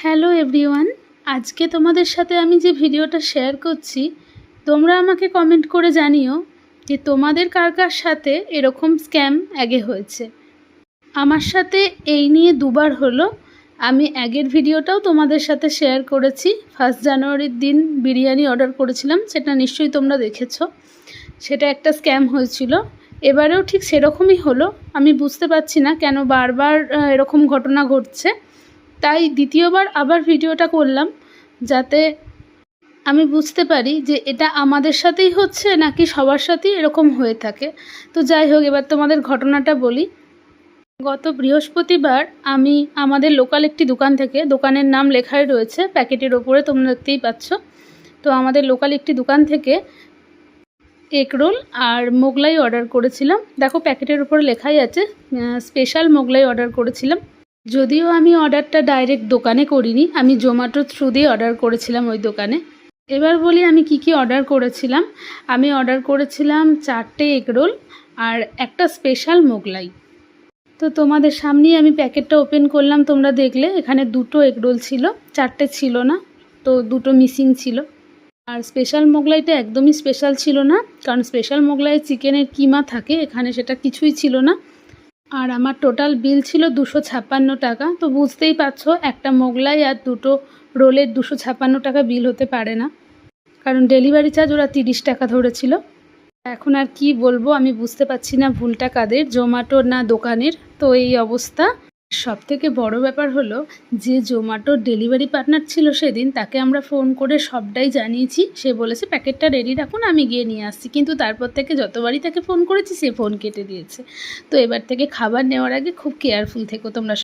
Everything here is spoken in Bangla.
হ্যালো এভরিওয়ান, আজকে তোমাদের সাথে আমি যে ভিডিওটা শেয়ার করছি, তোমরা আমাকে কমেন্ট করে জানিও যে তোমাদের কার কার সাথে এরকম স্ক্যাম আগে হয়েছে। আমার সাথে এই নিয়ে দুবার হলো। আমি আগের ভিডিওটাও তোমাদের সাথে শেয়ার করেছি। 1 জানুয়ারির দিন বিরিয়ানি অর্ডার করেছিলাম, সেটা নিশ্চয়ই তোমরা দেখেছো। সেটা একটা স্ক্যাম হয়েছিল। এবারেও ঠিক সেরকমই হলো। আমি বুঝতে পারছি না কেন বারবার এরকম ঘটনা ঘটছে। তাই দ্বিতীয়বার আবার ভিডিওটা করলাম, যাতে আমি বুঝতে পারি যে এটা আমাদের সাথেই হচ্ছে নাকি সবার সাথেই এরকম হয়ে থাকে। তো যাই হোক, এবার তোমাদের ঘটনাটা বলি। গত বৃহস্পতিবার আমি আমাদের লোকাল একটি দোকান থেকে, দোকানের নাম লেখাই রয়েছে প্যাকেটের ওপরে, তোমরা দেখতেই পাচ্ছ। তো আমাদের লোকাল একটি দোকান থেকে এগ রোল আর মোগলাই অর্ডার করেছিলাম। দেখো প্যাকেটের উপরে লেখাই আছে স্পেশাল মোগলাই অর্ডার করেছিলাম। যদিও আমি অর্ডারটা ডাইরেক্ট দোকানে করিনি, আমি জোম্যাটো থ্রু দিয়ে অর্ডার করেছিলাম ওই দোকানে। এবার বলি আমি কি অর্ডার করেছিলাম। আমি অর্ডার করেছিলাম 4টে এগরোল আর একটা স্পেশাল মোগলাই। তো তোমাদের সামনেই আমি প্যাকেটটা ওপেন করলাম, তোমরা দেখলে এখানে 2টো এগরোল ছিল, 4টে ছিল না, তো 2টো মিসিং ছিল। আর স্পেশাল মোগলাইটা একদমই স্পেশাল ছিল না, কারণ স্পেশাল মোগলাই চিকেনের কিমা থাকে, এখানে সেটা কিছুই ছিল না। আর আমার টোটাল বিল ছিল 256 টাকা। তো বুঝতেই পারছো একটা মোগলাই আর 2টো রোলের 256 টাকা বিল হতে পারে না, কারণ ডেলিভারি চার্জ ওরা 30 টাকা ধরেছিল। এখন আর কি বলবো, আমি বুঝতে পারছি না ভুলটা কাদের, জোম্যাটোর না দোকানের। তো এই অবস্থা। সবথেকে বড় ব্যাপার হলো যে জোম্যাটোর ডেলিভারি পার্টনার ছিল সেদিন, তাকে আমরা ফোন করে সবটাই জানিয়েছি। সে বলেছে প্যাকেটটা রেডি রাখুন, আমি গিয়ে নিয়ে আসছি। কিন্তু তারপর থেকে যতবারই তাকে ফোন করেছি সে ফোন কেটে দিয়েছে। তো এবার থেকে খাবার নেওয়ার আগে খুব কেয়ারফুল থেকো তোমরা।